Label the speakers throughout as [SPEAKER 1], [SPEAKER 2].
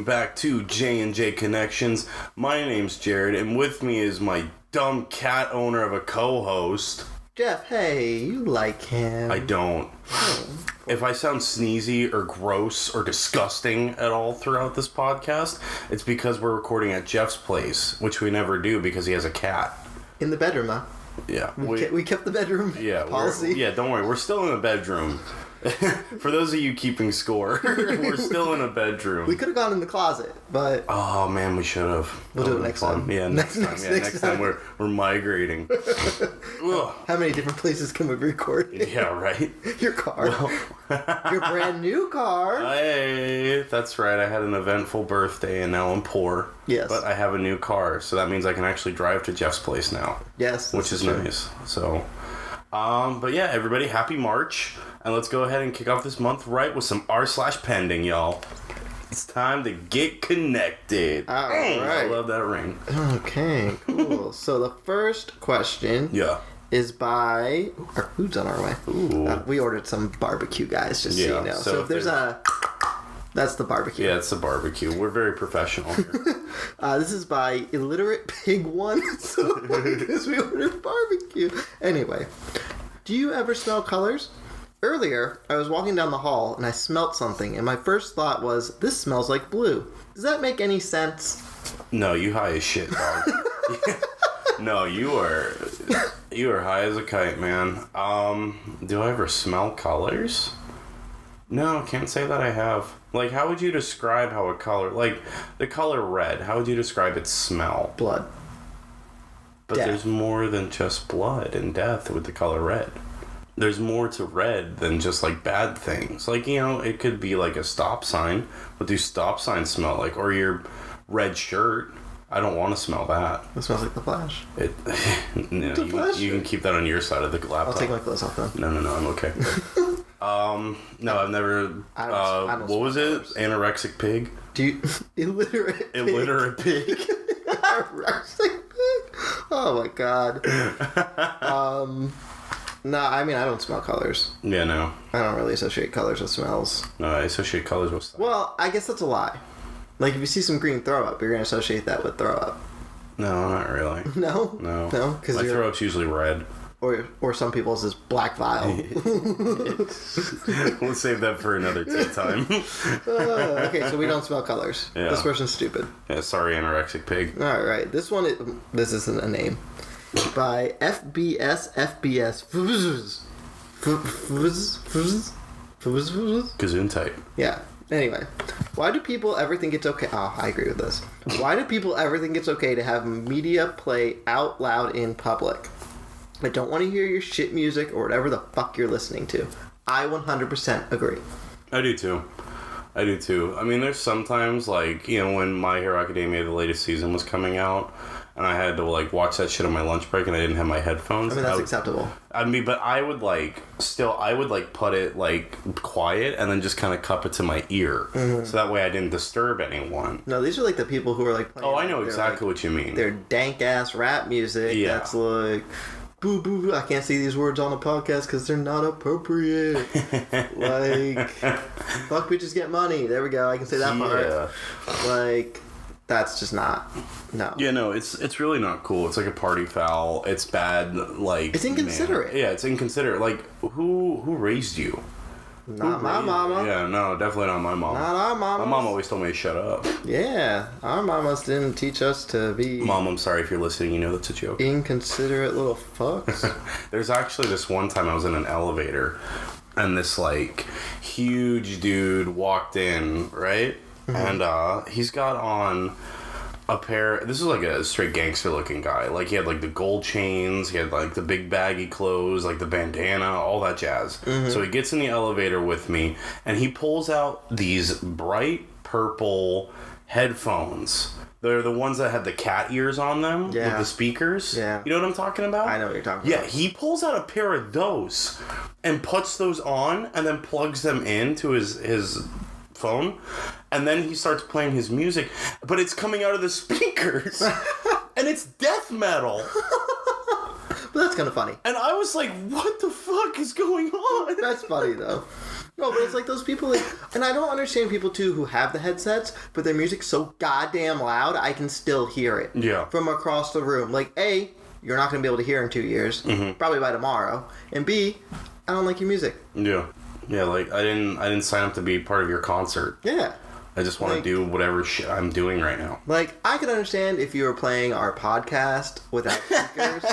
[SPEAKER 1] welcome back to J&J Connections. My name's Jared, and with me is my dumb cat owner of a co-host.
[SPEAKER 2] Jeff, hey, you like him.
[SPEAKER 1] I don't. If I sound sneezy or gross or disgusting at all throughout this podcast, it's because we're recording at Jeff's place, which we never do because he has a cat.
[SPEAKER 2] In the bedroom, huh?
[SPEAKER 1] Yeah.
[SPEAKER 2] We kept the bedroom policy.
[SPEAKER 1] Don't worry, we're still in the bedroom. For those of you keeping score, we're still in a bedroom.
[SPEAKER 2] We could have gone in the closet, but...
[SPEAKER 1] Oh, man, we should have.
[SPEAKER 2] We'll do it next time.
[SPEAKER 1] Yeah, next time we're migrating.
[SPEAKER 2] How many different places can we record?
[SPEAKER 1] Yeah, right?
[SPEAKER 2] Your car. Your brand new car.
[SPEAKER 1] Hey, that's right. I had an eventful birthday and now I'm poor.
[SPEAKER 2] Yes.
[SPEAKER 1] But I have a new car, so that means I can actually drive to Jeff's place now.
[SPEAKER 2] Yes.
[SPEAKER 1] Which is nice. So, but yeah, everybody, happy March. And let's go ahead and kick off this month right with some r/pending, y'all. It's time to get connected.
[SPEAKER 2] All right.
[SPEAKER 1] I love that ring.
[SPEAKER 2] Okay, cool. So the first question is by... Who's on our way?
[SPEAKER 1] Ooh.
[SPEAKER 2] We ordered some barbecue, guys, just so you know. So if there's a... That's the barbecue.
[SPEAKER 1] Yeah, it's the barbecue. We're very professional here.
[SPEAKER 2] This is by Illiterate Pig 1. So because we ordered barbecue. Anyway, do you ever smell colors? Earlier, I was walking down the hall and I smelt something, and my first thought was, this smells like blue. Does that make any sense?
[SPEAKER 1] No, you high as shit, dog. No, you are high as a kite, man. Do I ever smell colors? No, can't say that I have. Like, how would you describe how a color, like, the color red, how would you describe its smell?
[SPEAKER 2] Blood.
[SPEAKER 1] But
[SPEAKER 2] Death.
[SPEAKER 1] There's more than just blood and death with the color red. There's more to red than just, like, bad things. Like, you know, it could be, like, a stop sign. What do stop signs smell like? Or your red shirt. I don't want to smell that.
[SPEAKER 2] It smells like the Flash.
[SPEAKER 1] No, you can keep that on your side of the laptop.
[SPEAKER 2] I'll take my clothes off, then.
[SPEAKER 1] No, I'm okay. No, I've never...
[SPEAKER 2] I don't
[SPEAKER 1] what was it?
[SPEAKER 2] colors.
[SPEAKER 1] Anorexic pig?
[SPEAKER 2] Do you... Illiterate pig.
[SPEAKER 1] Illiterate pig.
[SPEAKER 2] Anorexic pig? Oh, my God. No, I mean, I don't smell colors.
[SPEAKER 1] Yeah, no.
[SPEAKER 2] I don't really associate colors with smells.
[SPEAKER 1] No, I associate colors with stuff.
[SPEAKER 2] Well, I guess that's a lie. Like, if you see some green throw up, you're going to associate that with throw up.
[SPEAKER 1] No, not really.
[SPEAKER 2] No?
[SPEAKER 1] No.
[SPEAKER 2] No? Because
[SPEAKER 1] my throw up's usually red.
[SPEAKER 2] Or some people's is black vial.
[SPEAKER 1] We'll save that for another tea time.
[SPEAKER 2] Okay, so we don't smell colors.
[SPEAKER 1] Yeah.
[SPEAKER 2] This person's stupid.
[SPEAKER 1] Yeah, sorry, anorexic pig.
[SPEAKER 2] Alright, this isn't a name. By FBS.
[SPEAKER 1] Gazoon type.
[SPEAKER 2] Yeah. Anyway, why do people ever think it's okay? Oh, I agree with this. Why do people ever think it's okay to have media play out loud in public? I don't want to hear your shit music or whatever the fuck you're listening to. I 100% agree.
[SPEAKER 1] I do too. I mean, there's sometimes, like, you know, when My Hero Academia, the latest season, was coming out, and I had to, like, watch that shit on my lunch break, and I didn't have my headphones.
[SPEAKER 2] I mean, that's acceptable.
[SPEAKER 1] I mean, but I would, like, put it, like, quiet, and then just kind of cup it to my ear. Mm-hmm. So that way I didn't disturb anyone.
[SPEAKER 2] No, these are, like, the people who are, like, playing...
[SPEAKER 1] Oh, I know exactly what you mean.
[SPEAKER 2] They're dank-ass rap music.
[SPEAKER 1] Yeah.
[SPEAKER 2] That's, like... Boo, boo, boo. I can't say these words on a podcast because they're not appropriate. Like, fuck bitches get money. There we go. I can say that part. Like, that's just not. No.
[SPEAKER 1] Yeah, no, it's really not cool. It's like a party foul. It's bad. Like,
[SPEAKER 2] it's inconsiderate.
[SPEAKER 1] Man. Yeah, it's inconsiderate. Like, who raised you?
[SPEAKER 2] Not my mama.
[SPEAKER 1] Yeah, no, definitely not my mom.
[SPEAKER 2] Not our mama.
[SPEAKER 1] My mom always told me to shut up.
[SPEAKER 2] Yeah, our mamas didn't teach us to be...
[SPEAKER 1] Mom, I'm sorry if you're listening. You know that's a joke.
[SPEAKER 2] Inconsiderate little fucks.
[SPEAKER 1] There's actually this one time I was in an elevator, and this, like, huge dude walked in, right? Mm-hmm. And he's got on a pair... This is like a straight gangster-looking guy. Like, he had, like, the gold chains. He had, like, the big baggy clothes, like, the bandana, all that jazz. Mm-hmm. So he gets in the elevator with me, and he pulls out these bright purple headphones. They're the ones that had the cat ears on them with the speakers.
[SPEAKER 2] Yeah.
[SPEAKER 1] You know what I'm talking about?
[SPEAKER 2] I know what you're talking about.
[SPEAKER 1] Yeah, he pulls out a pair of those and puts those on and then plugs them into his phone, and then he starts playing his music, but it's coming out of the speakers and it's death metal.
[SPEAKER 2] But that's kind of funny.
[SPEAKER 1] And I was like, what the fuck is going on?
[SPEAKER 2] That's funny though. No, but it's like those people, like, and I don't understand people too who have the headsets, but their music's so goddamn loud, I can still hear it.
[SPEAKER 1] Yeah.
[SPEAKER 2] From across the room. Like, A, you're not going to be able to hear in 2 years, probably by tomorrow, and B, I don't like your music.
[SPEAKER 1] Yeah. Yeah, like, I didn't sign up to be part of your concert.
[SPEAKER 2] Yeah.
[SPEAKER 1] I just want to do whatever shit I'm doing right now.
[SPEAKER 2] Like, I could understand if you were playing our podcast without speakers,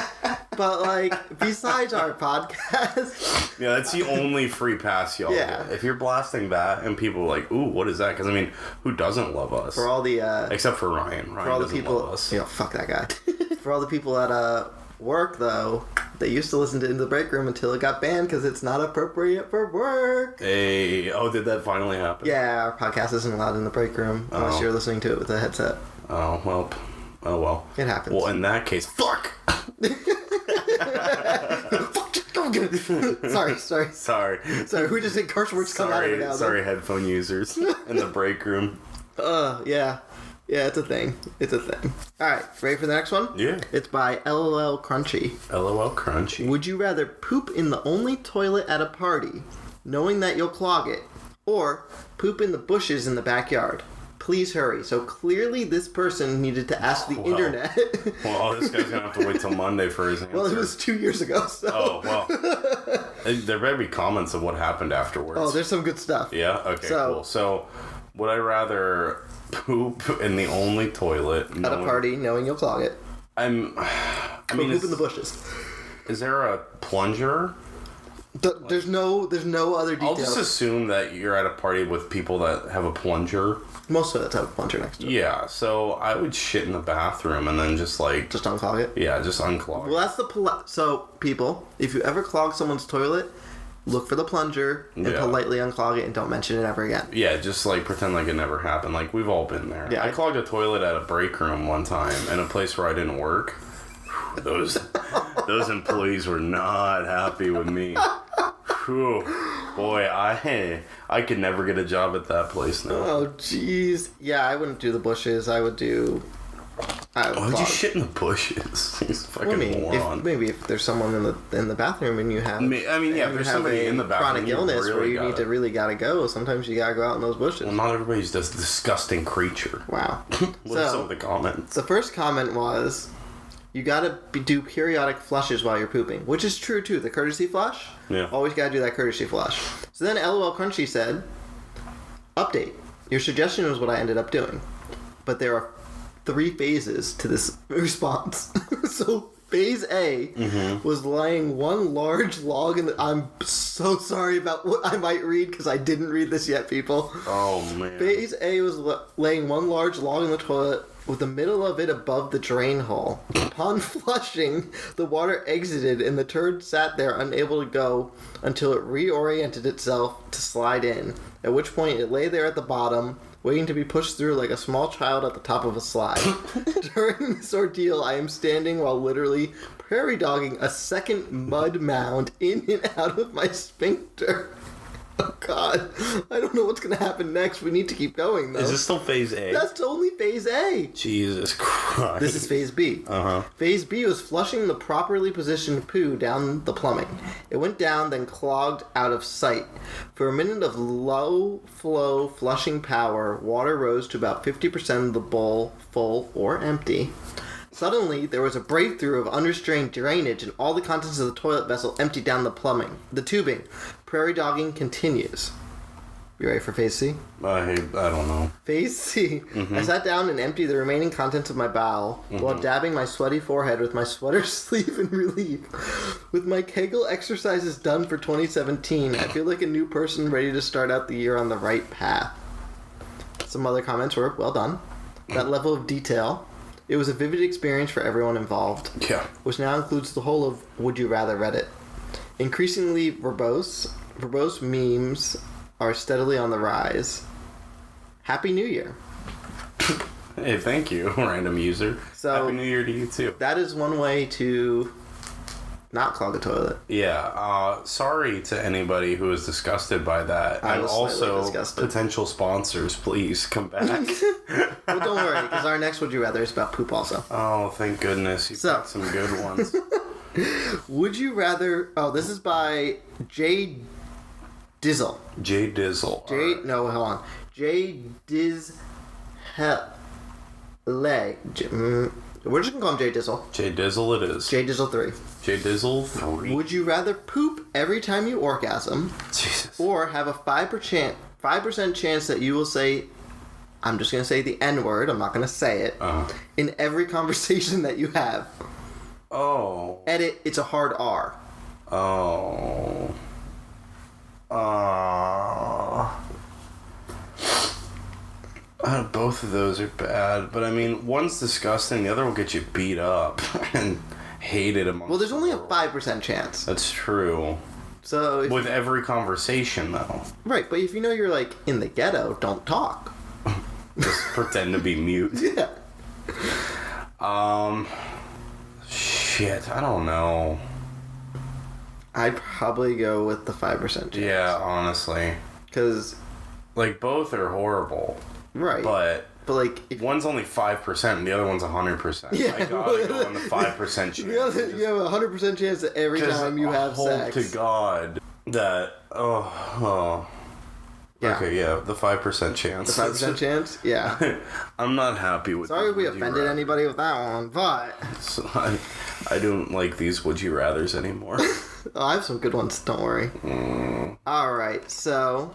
[SPEAKER 2] but, like, besides our podcast...
[SPEAKER 1] Yeah, that's the only free pass y'all get. If you're blasting that and people are like, ooh, what is that? Because, I mean, who doesn't love us?
[SPEAKER 2] For all the...
[SPEAKER 1] Except for Ryan. Ryan
[SPEAKER 2] for all the
[SPEAKER 1] doesn't
[SPEAKER 2] people...
[SPEAKER 1] love us.
[SPEAKER 2] You know, fuck that guy. For all the people at work, though, they used to listen to In the Break Room until it got banned because it's not appropriate for work.
[SPEAKER 1] Hey, oh, did that finally happen?
[SPEAKER 2] Yeah, our podcast isn't allowed in the break room unless you're listening to it with a headset.
[SPEAKER 1] Oh, well.
[SPEAKER 2] It happens.
[SPEAKER 1] Well, in that case, fuck!
[SPEAKER 2] Sorry, we just did curse words come out of it now.
[SPEAKER 1] Sorry, headphone users in the break room.
[SPEAKER 2] Yeah. Yeah, it's a thing. Alright, ready for the next one?
[SPEAKER 1] Yeah.
[SPEAKER 2] It's by LOL Crunchy.
[SPEAKER 1] LOL Crunchy.
[SPEAKER 2] Would you rather poop in the only toilet at a party, knowing that you'll clog it, or poop in the bushes in the backyard? Please hurry. So clearly this person needed to ask the internet.
[SPEAKER 1] Well, this guy's going to have to wait till Monday for his answer.
[SPEAKER 2] Well, it was 2 years ago, so...
[SPEAKER 1] Oh, well. There better be comments of what happened afterwards.
[SPEAKER 2] Oh, there's some good stuff.
[SPEAKER 1] Yeah? Okay, cool. So, would I rather poop in the only toilet...
[SPEAKER 2] At a party, knowing you'll clog it.
[SPEAKER 1] I mean,
[SPEAKER 2] poop in the bushes.
[SPEAKER 1] Is there a plunger?
[SPEAKER 2] There's no other details.
[SPEAKER 1] I'll just assume that you're at a party with people that have a plunger.
[SPEAKER 2] Most of it have a plunger next to it.
[SPEAKER 1] Yeah, so I would shit in the bathroom and then just like...
[SPEAKER 2] Just unclog it?
[SPEAKER 1] Yeah, just unclog it.
[SPEAKER 2] Well, that's the... So, people, if you ever clog someone's toilet, look for the plunger and politely unclog it and don't mention it ever again.
[SPEAKER 1] Yeah, just like pretend like it never happened. Like, we've all been there. Yeah, I clogged a toilet at a break room one time in a place where I didn't work. Those employees were not happy with me. Whew. Boy, I could never get a job at that place now.
[SPEAKER 2] Oh, jeez. Yeah, I wouldn't do the bushes. I would
[SPEAKER 1] Why would you shit in the bushes? He's a fucking moron.
[SPEAKER 2] Maybe if there's someone in the bathroom and you have...
[SPEAKER 1] if there's somebody in the bathroom...
[SPEAKER 2] chronic illness where you really gotta go, sometimes you gotta go out in those bushes.
[SPEAKER 1] Well, not everybody's this disgusting creature.
[SPEAKER 2] Wow.
[SPEAKER 1] What are some of the comments?
[SPEAKER 2] The first comment was... You gotta do periodic flushes while you're pooping, which is true too. The courtesy flush, always gotta do that courtesy flush. So then LOL Crunchy said, "Update. Your suggestion was what I ended up doing, but there are 3 phases to this response." So phase A was laying one large log in the... I'm so sorry about what I might read because I didn't read this yet, people.
[SPEAKER 1] Oh man.
[SPEAKER 2] Phase A was laying one large log in the toilet with the middle of it above the drain hole. Upon flushing, the water exited and the turd sat there unable to go until it reoriented itself to slide in, at which point it lay there at the bottom, waiting to be pushed through like a small child at the top of a slide. During this ordeal, I am standing while literally prairie dogging a second mud mound in and out of my sphincter. Oh God, I don't know what's going to happen next. We need to keep going, though.
[SPEAKER 1] Is this still phase A?
[SPEAKER 2] That's totally phase A.
[SPEAKER 1] Jesus Christ.
[SPEAKER 2] This is phase B. Phase B was flushing the properly positioned poo down the plumbing. It went down, then clogged out of sight. For a minute of low flow flushing power, water rose to about 50% of the bowl, full or empty. Suddenly, there was a breakthrough of unrestrained drainage and all the contents of the toilet vessel emptied down the tubing. Prairie dogging continues. You ready for phase C?
[SPEAKER 1] I don't know.
[SPEAKER 2] Phase C. I sat down and emptied the remaining contents of my bowel while dabbing my sweaty forehead with my sweater sleeve in relief. With my Kegel exercises done for 2017, I feel like a new person ready to start out the year on the right path. Some other comments were, well done. That level of detail. It was a vivid experience for everyone involved.
[SPEAKER 1] Yeah.
[SPEAKER 2] Which now includes the whole of Would You Rather Reddit. Increasingly verbose memes are steadily on the rise. Happy New Year.
[SPEAKER 1] Hey, thank you, random user.
[SPEAKER 2] So,
[SPEAKER 1] Happy New Year to you, too.
[SPEAKER 2] That is one way to not clog a toilet.
[SPEAKER 1] Yeah, sorry to anybody who is disgusted by that.
[SPEAKER 2] I
[SPEAKER 1] and
[SPEAKER 2] was
[SPEAKER 1] also,
[SPEAKER 2] disgusted.
[SPEAKER 1] Potential sponsors, please come back.
[SPEAKER 2] Well, don't worry, because our next Would You Rather is about poop also.
[SPEAKER 1] Oh, thank goodness. You've got some good ones.
[SPEAKER 2] Would you rather... Oh, this is by Dizzle.
[SPEAKER 1] J Dizzle.
[SPEAKER 2] No, hold on. J Diz Leg. We're just gonna call him J Dizzle.
[SPEAKER 1] J Dizzle it is.
[SPEAKER 2] J Dizzle 3.
[SPEAKER 1] J Dizzle 3.
[SPEAKER 2] Would you rather poop every time you orgasm,
[SPEAKER 1] Jesus.
[SPEAKER 2] or have a 5% chance that you will say, I'm just gonna say the N word, I'm not gonna say it, in every conversation that you have?
[SPEAKER 1] Oh.
[SPEAKER 2] Edit, it's a hard R.
[SPEAKER 1] Oh. Both of those are bad, but I mean, one's disgusting, the other will get you beat up and hated among.
[SPEAKER 2] Well, there's only a 5% chance.
[SPEAKER 1] That's true.
[SPEAKER 2] So
[SPEAKER 1] With every conversation, though.
[SPEAKER 2] right, but if you know you're like in the ghetto, don't talk.
[SPEAKER 1] Just pretend to be mute.
[SPEAKER 2] Yeah.
[SPEAKER 1] Shit, I don't know.
[SPEAKER 2] I'd probably go with the 5% chance.
[SPEAKER 1] Yeah, honestly.
[SPEAKER 2] Because,
[SPEAKER 1] Like, both are horrible.
[SPEAKER 2] right.
[SPEAKER 1] But
[SPEAKER 2] like, if
[SPEAKER 1] one's only 5% and the other one's 100%.
[SPEAKER 2] Yeah.
[SPEAKER 1] I gotta go on the 5% chance.
[SPEAKER 2] you have a 100% chance that every time you have
[SPEAKER 1] hope
[SPEAKER 2] sex.
[SPEAKER 1] to God that,
[SPEAKER 2] Yeah.
[SPEAKER 1] Okay, yeah, the 5% chance.
[SPEAKER 2] The 5% chance? Yeah.
[SPEAKER 1] I'm not happy with
[SPEAKER 2] Sorry if we
[SPEAKER 1] these would you
[SPEAKER 2] offended
[SPEAKER 1] rather-
[SPEAKER 2] anybody with that one, but
[SPEAKER 1] So I don't like these would you rathers anymore.
[SPEAKER 2] I have some good ones, don't worry. Alright, so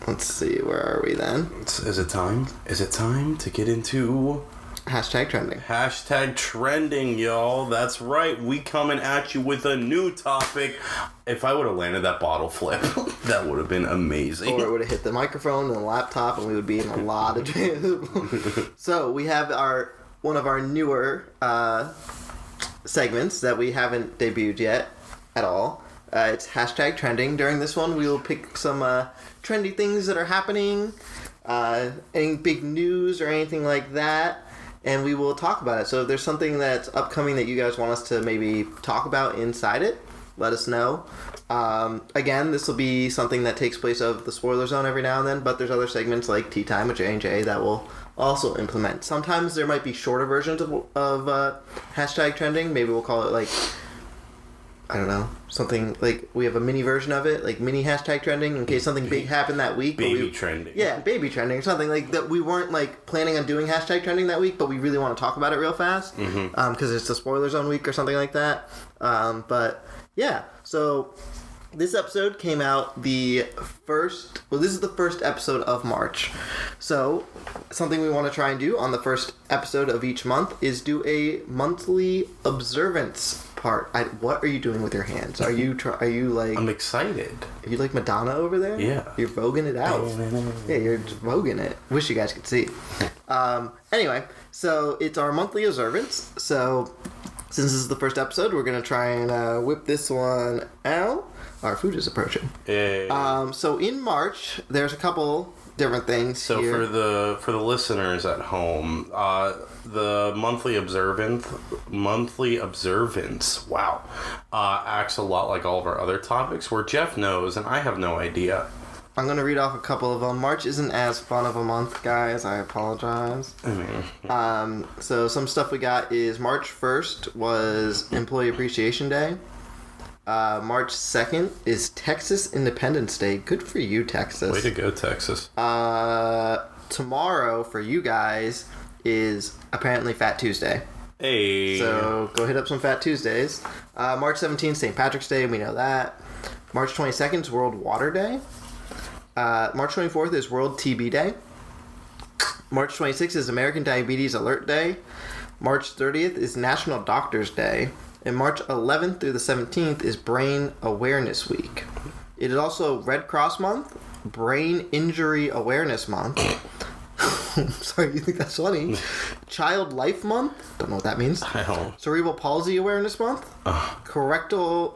[SPEAKER 2] let's see, where are we then?
[SPEAKER 1] Is it time? Is it time to get into
[SPEAKER 2] Hashtag trending.
[SPEAKER 1] hashtag trending, y'all? That's right. We coming at you with a new topic. If I would have landed that bottle flip, that would have been amazing.
[SPEAKER 2] Or it would have hit the microphone and the laptop, and we would be in a lot of trouble. So we have one of our newer segments that we haven't debuted yet at all. It's hashtag trending. During this one, we will pick some trendy things that are happening, any big news or anything like that, and we will talk about it. So if there's something that's upcoming that you guys want us to maybe talk about inside it, let us know. Again, this will be something that takes place of the spoiler zone every now and then, but there's other segments like Tea Time with J&J that will also implement. Sometimes there might be shorter versions of hashtag trending. Maybe we'll call it like, I don't know, something like we have a mini version of it, like mini hashtag trending in case something big happened that week.
[SPEAKER 1] Baby trending.
[SPEAKER 2] Yeah, baby trending or something like that. We weren't like planning on doing hashtag trending that week, but we really want to talk about it real fast because it's the spoiler zone week or something like that. But yeah, so this episode came out this is the first episode of March. So something we want to try and do on the first episode of each month is do a monthly observance part. What are you doing with your hands? Are you like...
[SPEAKER 1] I'm excited.
[SPEAKER 2] Are you like Madonna over there?
[SPEAKER 1] Yeah.
[SPEAKER 2] You're voguing it out. Yeah, you're just voguing it. Wish you guys could see. Anyway, so it's our monthly observance. So since this is the first episode, we're going to try and whip this one out. Our food is approaching.
[SPEAKER 1] Hey.
[SPEAKER 2] So in March, there's a couple different things
[SPEAKER 1] So
[SPEAKER 2] here.
[SPEAKER 1] for the listeners at home, the monthly observance, wow, acts a lot like all of our other topics, where Jeff knows and I have no idea.
[SPEAKER 2] I'm going to read off a couple of them. March isn't as fun of a month, guys. I apologize.
[SPEAKER 1] I mean,
[SPEAKER 2] So some stuff we got is March 1st was Employee Appreciation Day. March 2nd is Texas Independence Day. Good for you, Texas.
[SPEAKER 1] way to go, Texas.
[SPEAKER 2] Tomorrow for you guys is apparently Fat Tuesday.
[SPEAKER 1] Hey.
[SPEAKER 2] So go hit up some Fat Tuesdays. March 17th, St. Patrick's Day. We know that. March 22nd is World Water Day. March 24th is World TB Day. March 26th is American Diabetes Alert Day. March 30th is National Doctors Day. And March 11th through the 17th is Brain Awareness Week. It is also Red Cross Month, Brain Injury Awareness Month. Sorry, you think that's funny? Child Life Month. Don't know what that means.
[SPEAKER 1] I don't.
[SPEAKER 2] Cerebral Palsy Awareness Month. Colorectal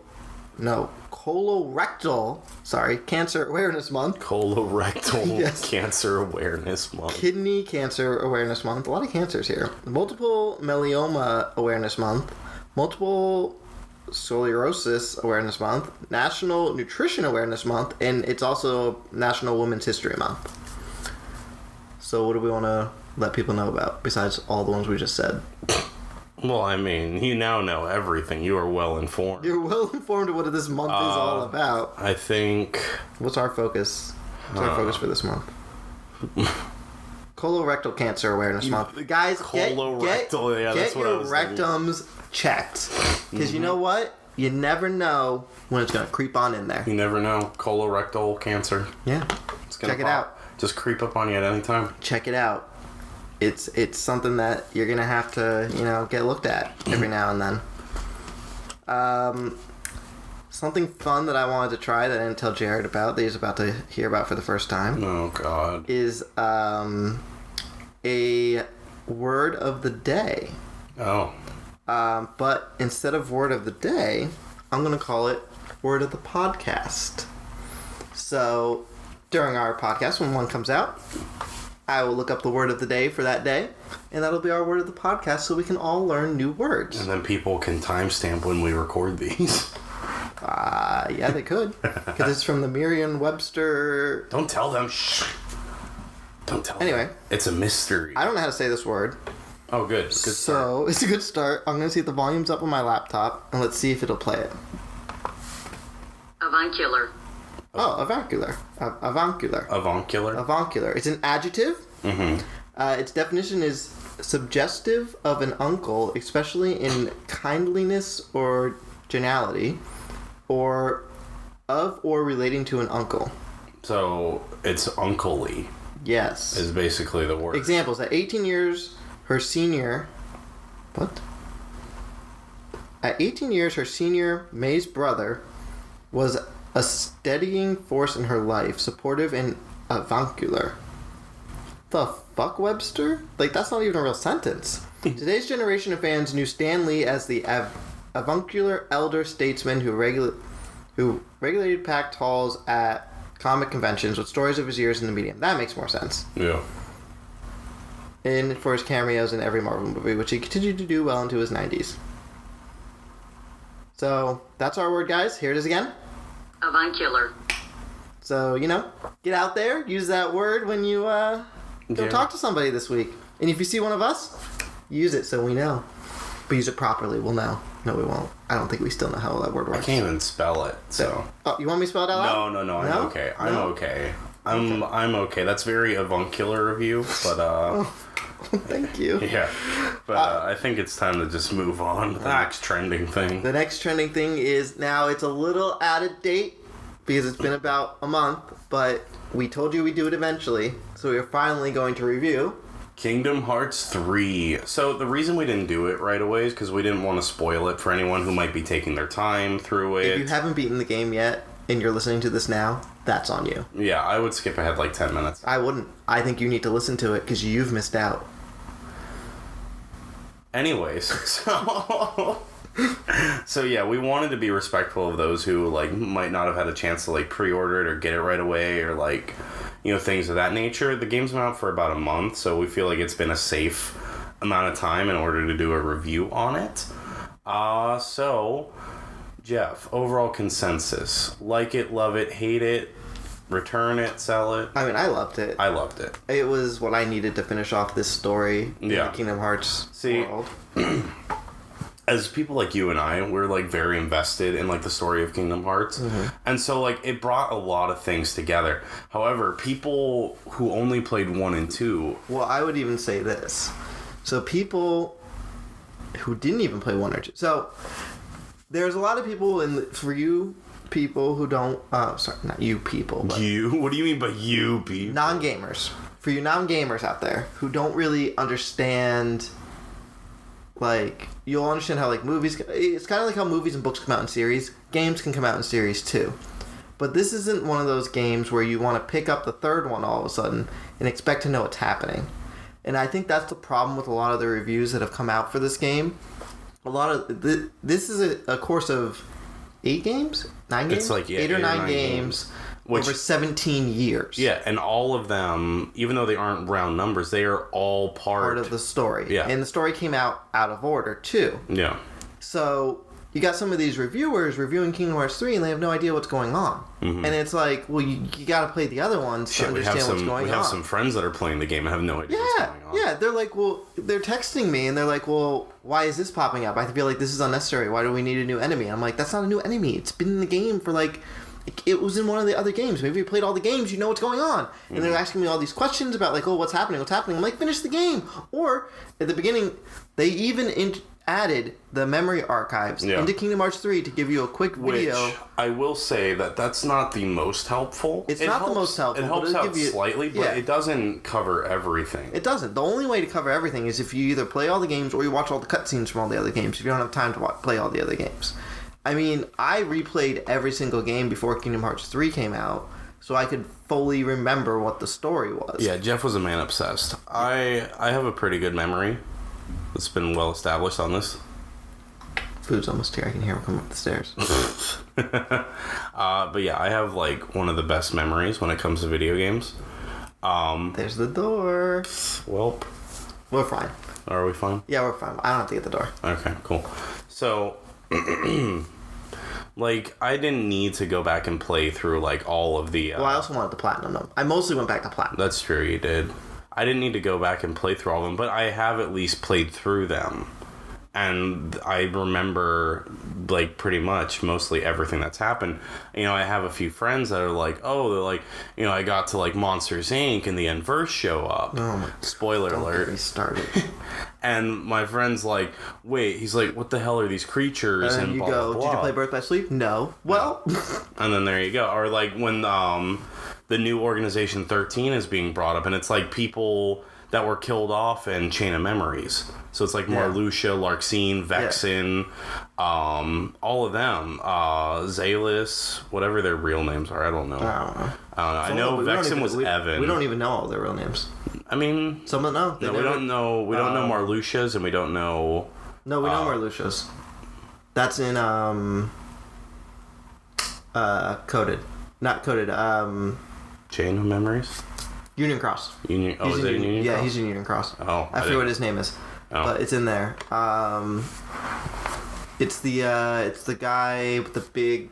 [SPEAKER 2] Cancer Awareness Month.
[SPEAKER 1] Colorectal
[SPEAKER 2] Yes.
[SPEAKER 1] Cancer Awareness Month.
[SPEAKER 2] Kidney Cancer Awareness Month. A lot of cancers here. Multiple Myeloma Awareness Month. Multiple Sclerosis Awareness Month. National Nutrition Awareness Month. And it's also National Women's History Month. So what do we want to let people know about besides all the ones we just said?
[SPEAKER 1] Well, I mean, you now know everything. You are well informed.
[SPEAKER 2] You're well informed of what this month is all about.
[SPEAKER 1] I think...
[SPEAKER 2] What's our focus? What's our focus for this month? Colorectal cancer awareness month. Guys, get
[SPEAKER 1] that's what
[SPEAKER 2] your
[SPEAKER 1] I was thinking.
[SPEAKER 2] rectums checked. Because you know what? You never know when it's going to creep on in there.
[SPEAKER 1] You never know. Colorectal cancer.
[SPEAKER 2] Yeah.
[SPEAKER 1] It's gonna
[SPEAKER 2] Check it
[SPEAKER 1] pop.
[SPEAKER 2] out.
[SPEAKER 1] Just creep up on you at any time.
[SPEAKER 2] Check it out. It's something that you're going to have to, get looked at every now and then. Something fun that I wanted to try that I didn't tell Jared about, that he's about to hear about for the first time,
[SPEAKER 1] Oh, God.
[SPEAKER 2] is a word of the day.
[SPEAKER 1] Oh.
[SPEAKER 2] But instead of word of the day, I'm going to call it word of the podcast. So during our podcast, when one comes out, I will look up the word of the day for that day, and that'll be our word of the podcast so we can all learn new words.
[SPEAKER 1] And then people can timestamp when we record these.
[SPEAKER 2] Yeah, they could. Because it's from the Merriam-Webster...
[SPEAKER 1] Don't tell them. Shh. Don't tell
[SPEAKER 2] Anyway.
[SPEAKER 1] them. It's a mystery.
[SPEAKER 2] I don't know how to say this word.
[SPEAKER 1] Oh, good. Good start.
[SPEAKER 2] So, it's a good start. I'm going to see if the volume's up on my laptop, and let's see if it'll play it.
[SPEAKER 3] Avuncular.
[SPEAKER 2] Oh, avuncular. Avuncular.
[SPEAKER 1] Avuncular?
[SPEAKER 2] Avuncular. It's an adjective.
[SPEAKER 1] Mm-hmm.
[SPEAKER 2] Its definition is suggestive of an uncle, especially in kindliness or geniality, or of or relating to an uncle.
[SPEAKER 1] So, it's unclely
[SPEAKER 2] Yes.
[SPEAKER 1] is basically the word.
[SPEAKER 2] Examples. At 18 years, her senior... What? At 18 years, her senior, May's brother, was a steadying force in her life, supportive and avuncular. The fuck, Webster? Like, that's not even a real sentence. Today's generation of fans knew Stan Lee as the avuncular elder statesman who regulated packed halls at comic conventions with stories of his years in the medium. That makes more sense.
[SPEAKER 1] Yeah.
[SPEAKER 2] And for his cameos in every Marvel movie, which he continued to do well into his 90s. So, that's our word, guys. Here it is again.
[SPEAKER 3] Avuncular.
[SPEAKER 2] So, get out there, use that word when you go
[SPEAKER 1] Yeah.
[SPEAKER 2] talk to somebody this week. And if you see one of us, use it so we know. But use it properly, we'll know. No, we won't. I don't think we still know how that word
[SPEAKER 1] I
[SPEAKER 2] works.
[SPEAKER 1] can't even spell it, so...
[SPEAKER 2] Oh, you want me to spell it out loud?
[SPEAKER 1] No, I'm
[SPEAKER 2] No?
[SPEAKER 1] okay. I'm
[SPEAKER 2] No?
[SPEAKER 1] okay. I'm okay. That's very avuncular of you, but
[SPEAKER 2] Thank you.
[SPEAKER 1] yeah. But I think it's time to just move on to the next trending thing.
[SPEAKER 2] The next trending thing is, now it's a little out of date because it's been about a month, but we told you we'd do it eventually, so we're finally going to review.
[SPEAKER 1] Kingdom Hearts 3. So the reason we didn't do it right away is because we didn't want to spoil it for anyone who might be taking their time through it.
[SPEAKER 2] If you haven't beaten the game yet and you're listening to this now, that's on you.
[SPEAKER 1] Yeah, I would skip ahead like 10 minutes.
[SPEAKER 2] I wouldn't. I think you need to listen to it because you've missed out.
[SPEAKER 1] Anyways, so yeah, we wanted to be respectful of those who might not have had a chance to pre-order it or get it right away or things of that nature. The game's been out for about a month, so we feel like it's been a safe amount of time in order to do a review on it. So Jeff, overall consensus: like it, love it, hate it, return it, sell it?
[SPEAKER 2] I mean, I loved it.
[SPEAKER 1] I loved it.
[SPEAKER 2] It was what I needed to finish off this story in
[SPEAKER 1] Yeah.
[SPEAKER 2] the Kingdom Hearts
[SPEAKER 1] See,
[SPEAKER 2] world.
[SPEAKER 1] As people like you and I, we're very invested in the story of Kingdom Hearts.
[SPEAKER 2] Mm-hmm.
[SPEAKER 1] And so it brought a lot of things together. However, people who only played 1 and 2,
[SPEAKER 2] Well, I would even say this. So people who didn't even play 1 or 2. So there's a lot of people for you people who don't sorry, not you people, but
[SPEAKER 1] what do you mean by you people?
[SPEAKER 2] non-gamers. For you non-gamers out there who don't really understand, you'll understand how movies, it's kind of like how movies and books come out in series. Games can come out in series too. But this isn't one of those games where you want to pick up the third one all of a sudden and expect to know what's happening. And I think that's the problem with a lot of the reviews that have come out for this game. A lot of this is a course of 8 games? 9 games?
[SPEAKER 1] It's
[SPEAKER 2] 8 or 9 games
[SPEAKER 1] Which,
[SPEAKER 2] over 17 years.
[SPEAKER 1] yeah, and all of them, even though they aren't round numbers, they are all part
[SPEAKER 2] Part of the story.
[SPEAKER 1] Yeah.
[SPEAKER 2] And the story came out of order too.
[SPEAKER 1] Yeah.
[SPEAKER 2] So you got some of these reviewers reviewing Kingdom Hearts 3 and they have no idea what's going on. And it's like, well, you got to play the other ones to understand what's going on.
[SPEAKER 1] We have some friends that are playing the game and have no idea what's going on.
[SPEAKER 2] Yeah, they're like, well, they're texting me and they're like, well, why is this popping up? I feel like this is unnecessary. Why do we need a new enemy? I'm like, that's not a new enemy. It's been in the game for like... It was in one of the other games. Maybe you played all the games, you know what's going on. And they're asking me all these questions about, like, oh, what's happening? I'm like, finish the game. Or, at the beginning, they even added the memory archives into Kingdom Hearts 3 to give you a quick video.
[SPEAKER 1] Which, I will say that's not the most helpful.
[SPEAKER 2] It's not the most helpful.
[SPEAKER 1] It helps out slightly, but it doesn't cover everything.
[SPEAKER 2] It doesn't. The only way to cover everything is if you either play all the games or you watch all the cutscenes from all the other games, if you don't have time to play all the other games. I mean, I replayed every single game before Kingdom Hearts 3 came out, so I could fully remember what the story was.
[SPEAKER 1] Yeah, Jeff was a man obsessed. I have a pretty good memory. It's been well established on this.
[SPEAKER 2] Food's almost here. I can hear him come up the stairs.
[SPEAKER 1] But yeah, I have like one of the best memories when it comes to video games.
[SPEAKER 2] There's the door.
[SPEAKER 1] Welp.
[SPEAKER 2] We're fine.
[SPEAKER 1] Are we fine?
[SPEAKER 2] Yeah, we're fine. I don't have to get the door.
[SPEAKER 1] Okay, cool. So... like, I didn't need to go back and play through, like, all of the...
[SPEAKER 2] Well, I also wanted the Platinum, though. I mostly went back to Platinum.
[SPEAKER 1] That's true, you did. I didn't need to go back and play through all of them, but I have at least played through them. And I remember, like, pretty much mostly everything that's happened. You know, I have a few friends that are like, oh, they're like, you know, I got to, like, Monsters, Inc. and the Inverse show up.
[SPEAKER 2] Oh, my...
[SPEAKER 1] Spoiler alert.
[SPEAKER 2] Don't get me started.
[SPEAKER 1] And my friend's like, wait, he's like, what the hell are these creatures?
[SPEAKER 2] And you
[SPEAKER 1] blah,
[SPEAKER 2] go,
[SPEAKER 1] blah, blah.
[SPEAKER 2] Did you play Birth by Sleep? No. Well.
[SPEAKER 1] And then there you go. Or like when the new Organization 13 is being brought up, and it's like people that were killed off in Chain of Memories. So it's like Marluxia, Larxene, Vexen, all of them. Zalis, whatever their real names are. I don't know. I know Vexen was Evan.
[SPEAKER 2] We don't even know all their real names.
[SPEAKER 1] I mean...
[SPEAKER 2] Someone know.
[SPEAKER 1] No, we don't know. We don't know Marluxia's, and we don't know...
[SPEAKER 2] No, we know Marluxia's. That's in, Coded. Not Coded,
[SPEAKER 1] Chain of Memories?
[SPEAKER 2] Union Cross.
[SPEAKER 1] Is it in Union Cross?
[SPEAKER 2] Yeah, he's in Union Cross.
[SPEAKER 1] Oh.
[SPEAKER 2] I forget what his name is. Oh. But it's in there. It's the guy with the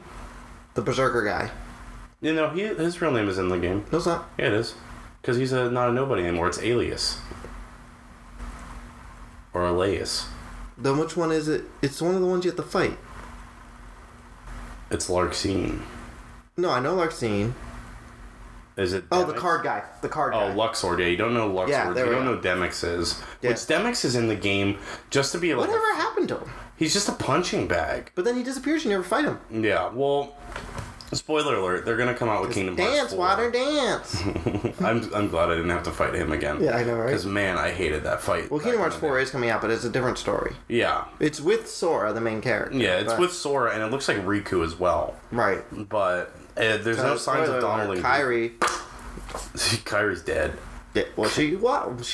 [SPEAKER 2] Berserker guy.
[SPEAKER 1] You know, his real name is in the game.
[SPEAKER 2] No, it's not.
[SPEAKER 1] Yeah, it is. Because he's not a nobody anymore. It's Alias. Or Elias.
[SPEAKER 2] Then which one is it? It's one of the ones you have to fight.
[SPEAKER 1] It's Larxene.
[SPEAKER 2] No, I know Larxene.
[SPEAKER 1] Is it?
[SPEAKER 2] Oh,
[SPEAKER 1] Demyx?
[SPEAKER 2] the card guy. The card guy.
[SPEAKER 1] Oh, Luxord. Yeah, you don't know Luxord.
[SPEAKER 2] Yeah,
[SPEAKER 1] you don't know Demyx is.
[SPEAKER 2] Yeah.
[SPEAKER 1] Which Demyx is in the game just to be like...
[SPEAKER 2] Whatever happened to him?
[SPEAKER 1] He's just a punching bag.
[SPEAKER 2] But then he disappears. You never fight him.
[SPEAKER 1] Yeah, well... Spoiler alert, they're going to come out with Kingdom Hearts 4.
[SPEAKER 2] Dance, water, dance!
[SPEAKER 1] I'm glad I didn't have to fight him again.
[SPEAKER 2] Yeah, I know, right?
[SPEAKER 1] Because, man, I hated that fight.
[SPEAKER 2] Well, Kingdom Hearts 4 is coming out, but it's a different story.
[SPEAKER 1] Yeah.
[SPEAKER 2] It's with Sora, the main character.
[SPEAKER 1] Yeah, it's with Sora, and it looks like Riku as well.
[SPEAKER 2] Right.
[SPEAKER 1] But there's no signs of Donald and
[SPEAKER 2] Kairi.
[SPEAKER 1] Kairi's dead.
[SPEAKER 2] Yeah, well, she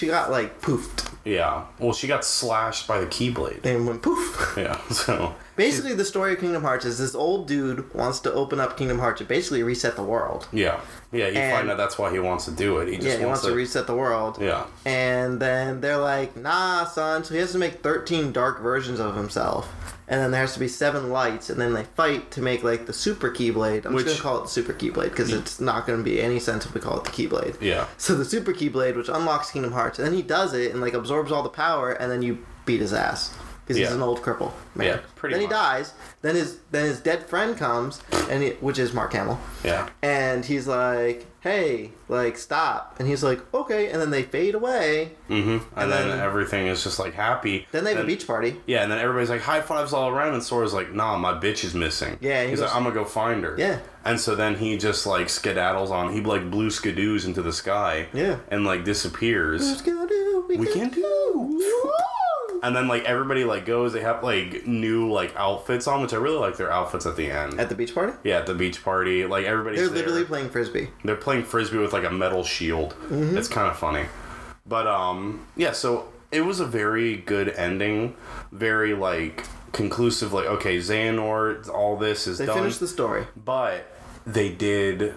[SPEAKER 2] got, like, poofed.
[SPEAKER 1] Yeah. Well, she got slashed by the Keyblade.
[SPEAKER 2] And went poof.
[SPEAKER 1] Yeah, so...
[SPEAKER 2] Basically, the story of Kingdom Hearts is this old dude wants to open up Kingdom Hearts and basically reset the world.
[SPEAKER 1] Yeah. Yeah, you find out that's why he wants to do it.
[SPEAKER 2] He wants to reset the world.
[SPEAKER 1] Yeah.
[SPEAKER 2] And then they're like, nah, son. So he has to make 13 dark versions of himself. And then there has to be 7 lights. And then they fight to make, like, the Super Keyblade. I'm just going to call it the Super Keyblade because it's not going to be any sense if we call it the Keyblade.
[SPEAKER 1] Yeah.
[SPEAKER 2] So the Super Keyblade, which unlocks Kingdom Hearts. And then he does it and, like, absorbs all the power. And then you beat his ass. Because he's an old cripple. Man.
[SPEAKER 1] Yeah, pretty
[SPEAKER 2] Then
[SPEAKER 1] much.
[SPEAKER 2] he dies. Then his dead friend comes, which is Mark Hamill.
[SPEAKER 1] Yeah.
[SPEAKER 2] And he's like, hey, like, stop. And he's like, okay. And then they fade away.
[SPEAKER 1] Mm-hmm. And then everything is just, like, happy.
[SPEAKER 2] Then they have a beach party.
[SPEAKER 1] Yeah, and then everybody's like, high fives all around. And Sora's like, nah, my bitch is missing.
[SPEAKER 2] Yeah.
[SPEAKER 1] He's like, I'm going to go find her.
[SPEAKER 2] Yeah.
[SPEAKER 1] And so then he just, like, skedaddles on. He, like, blue skidoos into the sky.
[SPEAKER 2] Yeah.
[SPEAKER 1] And, like, disappears. We can do. And then, like, everybody, like, goes. They have, like, new, like, outfits on, which I really like their outfits at the end.
[SPEAKER 2] At the beach party?
[SPEAKER 1] Yeah, at the beach party. Like, everybody's
[SPEAKER 2] They're
[SPEAKER 1] there.
[SPEAKER 2] literally playing Frisbee.
[SPEAKER 1] They're playing Frisbee with, like, a metal shield. Mm-hmm. It's kind of funny. But, yeah, so it was a very good ending. Very, like, conclusive. Like, okay, Xehanort, all this is done.
[SPEAKER 2] They finished the story.
[SPEAKER 1] But they did,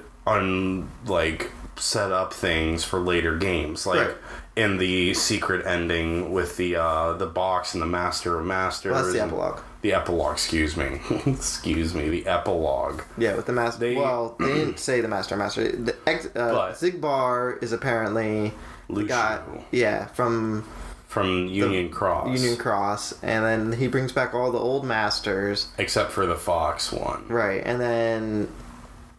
[SPEAKER 1] set up things for later games. Like...
[SPEAKER 2] Right.
[SPEAKER 1] in the secret ending with the box and the Master of Masters.
[SPEAKER 2] Well, that's the epilogue.
[SPEAKER 1] The epilogue, excuse me. Excuse me, the epilogue.
[SPEAKER 2] Yeah, with the Master... they didn't say the Master. Xigbar is apparently...
[SPEAKER 1] Lucio.
[SPEAKER 2] The guy, yeah, from
[SPEAKER 1] Union Cross.
[SPEAKER 2] Union Cross, and then he brings back all the old Masters.
[SPEAKER 1] Except for the Fox one.
[SPEAKER 2] Right, and then...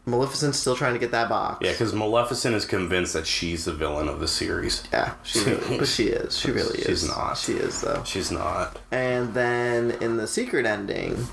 [SPEAKER 2] Maleficent's still trying to get that box.
[SPEAKER 1] Yeah, because Maleficent is convinced that she's the villain of the series.
[SPEAKER 2] Yeah, but she is. She really is.
[SPEAKER 1] She's not.
[SPEAKER 2] She is, though.
[SPEAKER 1] She's not.
[SPEAKER 2] And then in the secret ending,